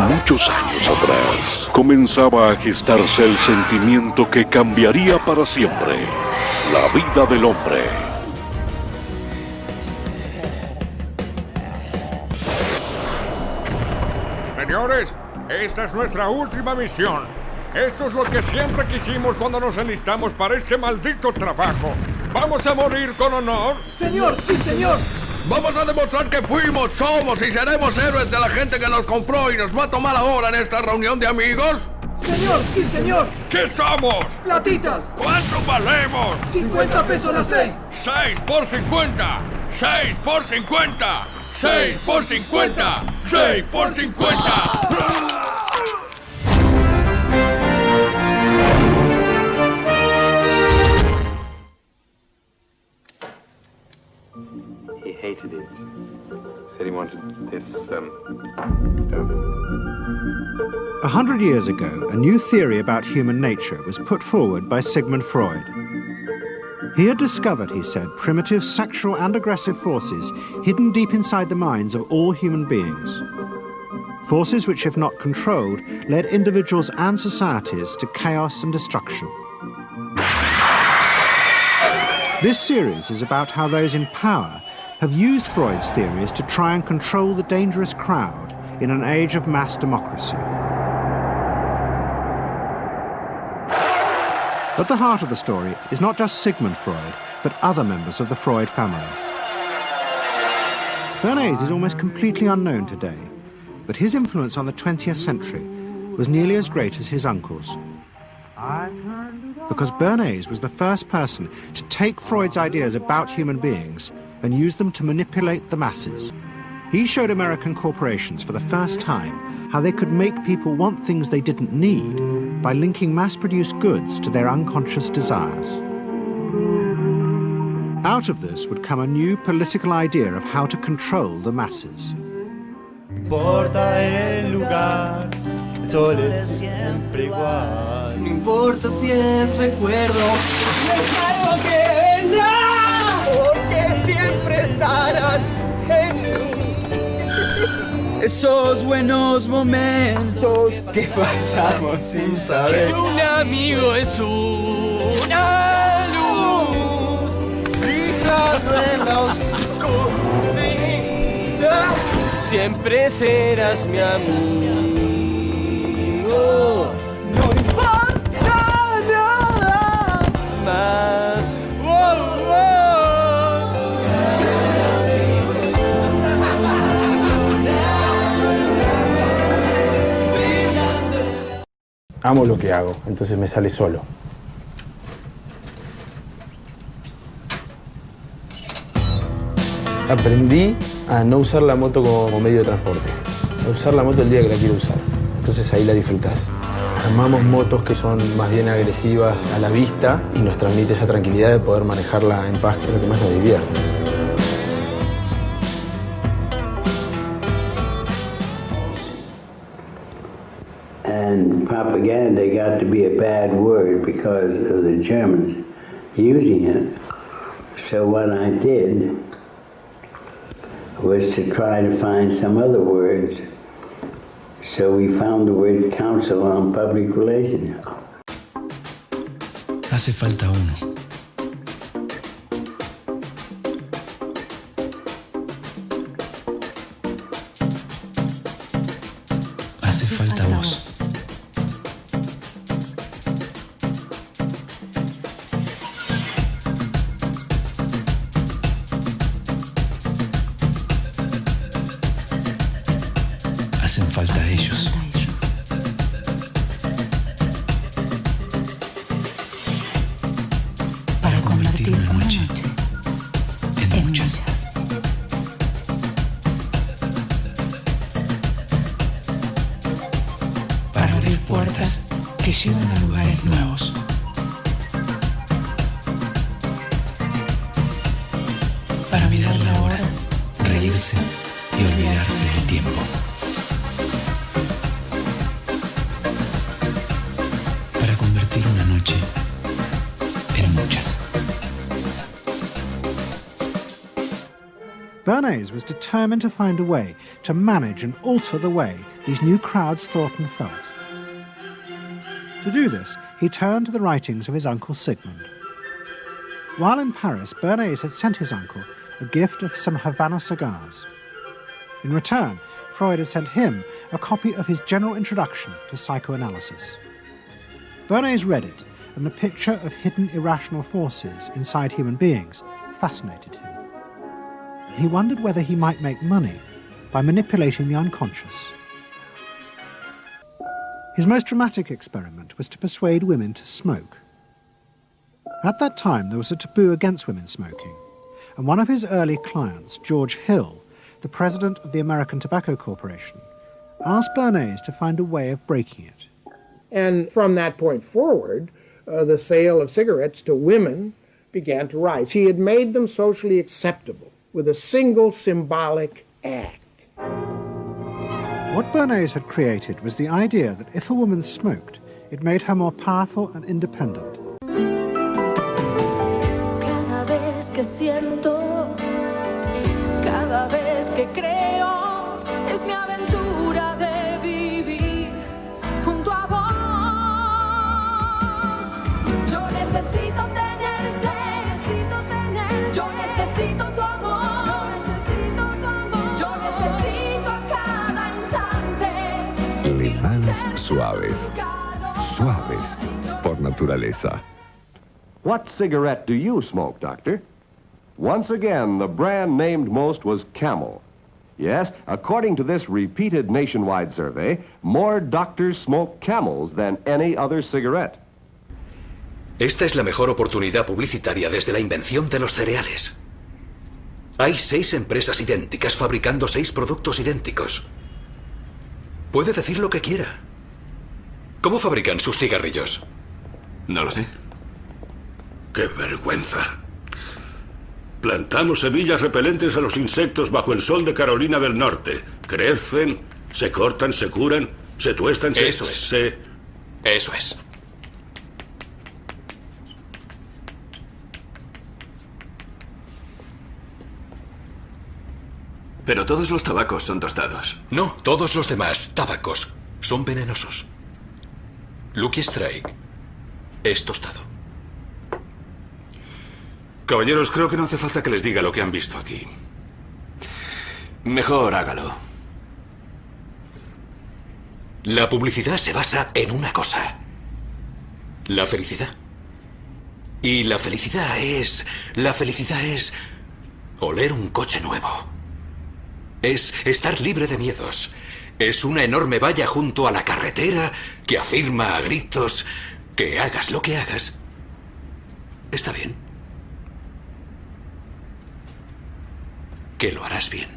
Muchos años atrás, comenzaba a gestarse el sentimiento que cambiaría para siempre la vida del hombre. Señores, esta es nuestra última misión. Esto es lo que siempre quisimos cuando nos enlistamos para este maldito trabajo. ¿Vamos a morir con honor? ¡Señor, sí, señor! Vamos a demostrar que fuimos, somos y seremos héroes de la gente que nos compró y nos va a tomar ahora en esta reunión de amigos. ¡Señor, sí, señor! ¿Qué somos? ¡Platitas! ¿Cuánto valemos? 50 pesos las 6. 6 por 50. 6 por 50. 6 por 50. 6 por 50. He hated it. Said he wanted this stuff. 100 years ago, a new theory about human nature was put forward by Sigmund Freud. He had discovered, he said, primitive sexual and aggressive forces hidden deep inside the minds of all human beings. Forces which, if not controlled, led individuals and societies to chaos and destruction. This series is about how those in power have used Freud's theories to try and control the dangerous crowd in an age of mass democracy. At the heart of the story is not just Sigmund Freud, but other members of the Freud family. Bernays is almost completely unknown today, but his influence on the 20th century was nearly as great as his uncle's. Because Bernays was the first person to take Freud's ideas about human beings and use them to manipulate the masses. He showed American corporations for the first time how they could make people want things they didn't need by linking mass-produced goods to their unconscious desires. Out of this would come a new political idea of how to control the masses. Importa el lugar, el sol es siempre igual. No importa si es recuerdo, ¡Déjalo que venga! Porque siempre estarán en mí. Esos buenos momentos que pasamos sin saber. Un amigo es una luz, brillando en la oscuridad. Siempre serás mi amigo. No importa nada más. Amo lo que hago, entonces me sale solo. Aprendí a no usar la moto como medio de transporte, a usar la moto el día que la quiero usar. Entonces ahí la disfrutás. Armamos motos que son más bien agresivas a la vista y nos transmite esa tranquilidad de poder manejarla en paz, que es lo que más nos divierte. And propaganda got to be a bad word because of the Germans using it. So what I did was to try to find some other words. So we found the word Council on Public Relations. Hace falta uno. Hace falta vos. Hacen falta ellos. Para convertir una noche en muchas. Para abrir puertas que llevan a lugares nuevos. Para mirar la hora, reírse y olvidarse del tiempo. Para convertir una noche en muchas. Bernays was determined to find a way to manage and alter the way these new crowds thought and felt. To do this, he turned to the writings of his uncle Sigmund. While in Paris, Bernays had sent his uncle a gift of some Havana cigars. In return, Freud had sent him a copy of his general introduction to psychoanalysis. Bernays read it, and the picture of hidden irrational forces inside human beings fascinated him. He wondered whether he might make money by manipulating the unconscious. His most dramatic experiment was to persuade women to smoke. At that time, there was a taboo against women smoking, and one of his early clients, George Hill, the president of the American Tobacco Corporation, asked Bernays to find a way of breaking it. And from that point forward, the sale of cigarettes to women began to rise. He had made them socially acceptable with a single symbolic act. What Bernays had created was the idea that if a woman smoked, it made her more powerful and independent. Cada vez que siento, cada vez que creo, es mi aventura de vivir junto a vos. Yo necesito tenerte, yo necesito tu amor, yo necesito a cada instante. Alemanes suaves, suaves por naturaleza. What cigarette do you smoke, Doctor? Once again, the brand named most was Camel. Yes, according to this repeated nationwide survey, more doctors smoke Camels than any other cigarette. Esta es la mejor oportunidad publicitaria desde la invención de los cereales. Hay 6 empresas idénticas fabricando 6 productos idénticos. Puede decir lo que quiera. ¿Cómo fabrican sus cigarrillos? No lo sé. ¡Qué vergüenza! Plantamos semillas repelentes a los insectos bajo el sol de Carolina del Norte. Crecen, se cortan, se curan, se tuestan, Eso es. Pero todos los tabacos son tostados. No, todos los demás tabacos son venenosos. Lucky Strike es tostado. Caballeros, creo que no hace falta que les diga lo que han visto aquí. Mejor hágalo. La publicidad se basa en una cosa: la felicidad. Y la felicidad es oler un coche nuevo. Es estar libre de miedos. Es una enorme valla junto a la carretera que afirma a gritos que hagas lo que hagas, está bien. Que lo harás bien.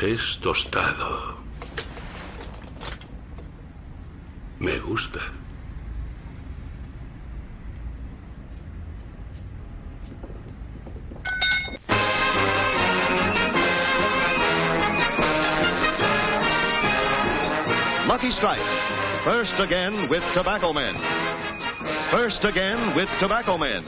Es tostado. Me gusta. Lucky Strike. First again with Tobacco Men. First again with Tobacco Men.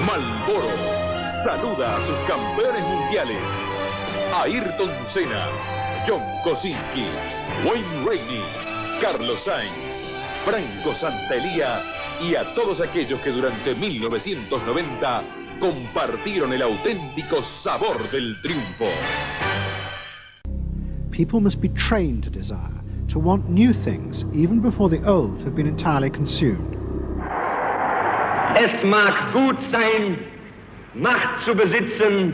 Marlboro saluda a sus campeones mundiales: Ayrton Senna, John Kosinski, Wayne Rainey, Carlos Sainz, Franco Santaella y a todos aquellos que durante 1990 compartieron el auténtico sabor del triunfo. People must be trained to desire, to want new things, even before the old have been entirely consumed. Es mag gut sein, Macht zu besitzen,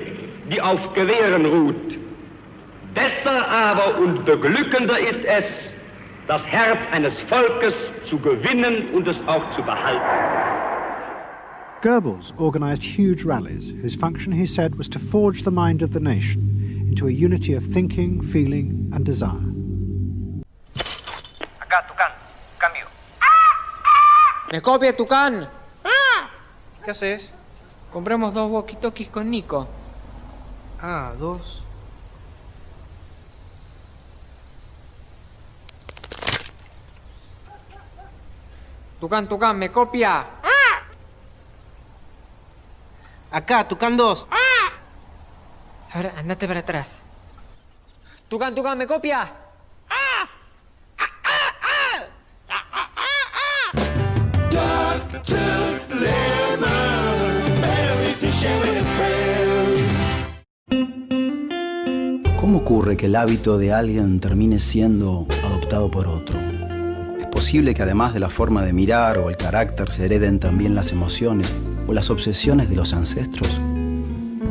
die auf Gewehren ruht. Besser aber und beglückender ist es, das Herz eines Volkes zu gewinnen und es auch zu behalten. Goebbels organised huge rallies whose function, he said, was to forge the mind of the nation into a unity of thinking, feeling and desire. Acá, Tucán. Cambio. ¿Me copia, Tucán? ¿Qué haces? Compramos 2 walkie-talkies con Nico. Ah, 2. Tucán, ¿me copia? Acá, Tucán 2. Ahora, andate para atrás. Tucán, ¿me copia? ¿Cómo ocurre que el hábito de alguien termine siendo adoptado por otro? ¿Es posible que además de la forma de mirar o el carácter se hereden también las emociones o las obsesiones de los ancestros?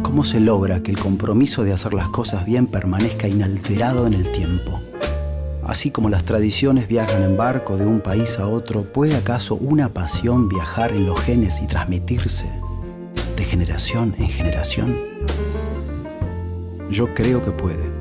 ¿Cómo se logra que el compromiso de hacer las cosas bien permanezca inalterado en el tiempo? Así como las tradiciones viajan en barco de un país a otro, ¿puede acaso una pasión viajar en los genes y transmitirse de generación en generación? Yo creo que puede.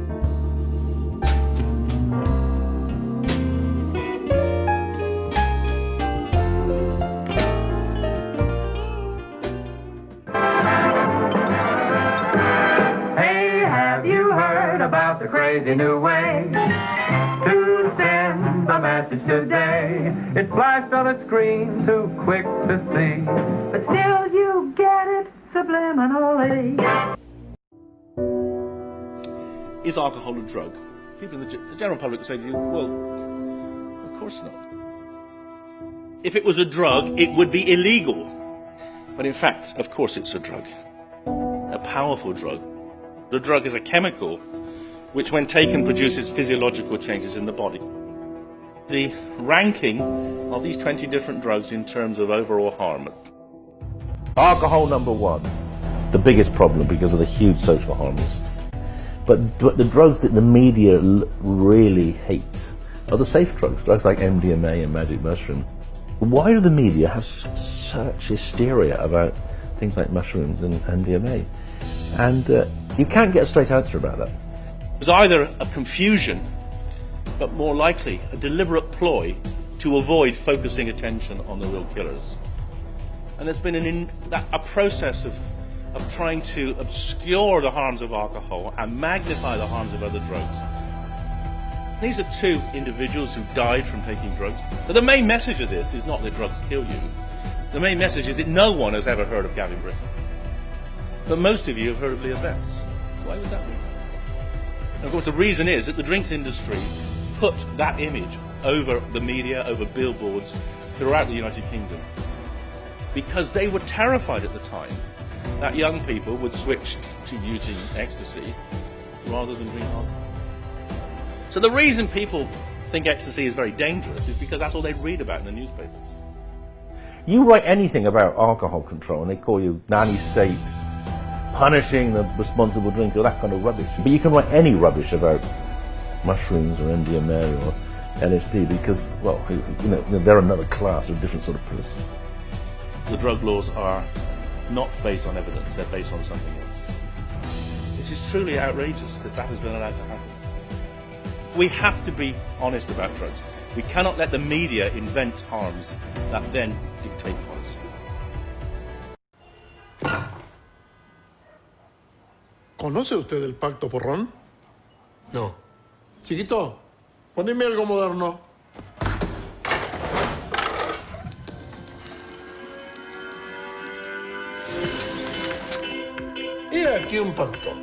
Hey, have you heard about the crazy new way to send a message today? It's flashed on a screen too quick to see, but still you get it subliminally. Is alcohol a drug? People in the general public say to you, well, of course not. If it was a drug, it would be illegal. But in fact, of course it's a drug. A powerful drug. The drug is a chemical which, when taken, produces physiological changes in the body. The ranking of these 20 different drugs in terms of overall harm. Alcohol, number 1. The biggest problem because of the huge social harms. But the drugs that the media really hate are the safe drugs like MDMA and magic mushroom. Why do the media have such hysteria about things like mushrooms and MDMA? And you can't get a straight answer about that. It was either a confusion, but more likely a deliberate ploy to avoid focusing attention on the real killers. And there's been a process of trying to obscure the harms of alcohol and magnify the harms of other drugs. These are 2 individuals who died from taking drugs. But the main message of this is not that drugs kill you. The main message is that no one has ever heard of Gavin Britton. But most of you have heard of Leah Betts. Why would that be? And of course the reason is that the drinks industry put that image over the media, over billboards throughout the United Kingdom. Because they were terrified at the time that young people would switch to using ecstasy rather than drink alcohol. So the reason people think ecstasy is very dangerous is because that's all they read about in the newspapers. You write anything about alcohol control and they call you nanny state, punishing the responsible drinker, that kind of rubbish. But you can write any rubbish about mushrooms or MDMA or LSD because, well, you know, they're another class, a different sort of person. The drug laws are not based on evidence, they're based on something else. It is truly outrageous that that has been allowed to happen. We have to be honest about drugs. We cannot let the media invent harms that then dictate policy. ¿Conoce usted el pacto porrón? No. Chiquito, poneme algo moderno. He aquí un pacto.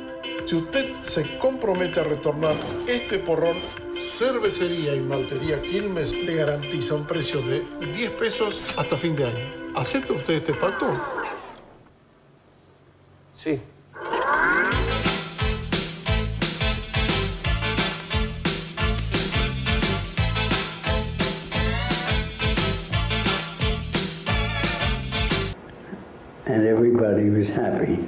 Si usted se compromete a retornar este porrón, Cervecería y Maltería Quilmes le garantiza un precio de 10 pesos hasta fin de año. ¿Acepta usted este pacto? Sí. And everybody was happy.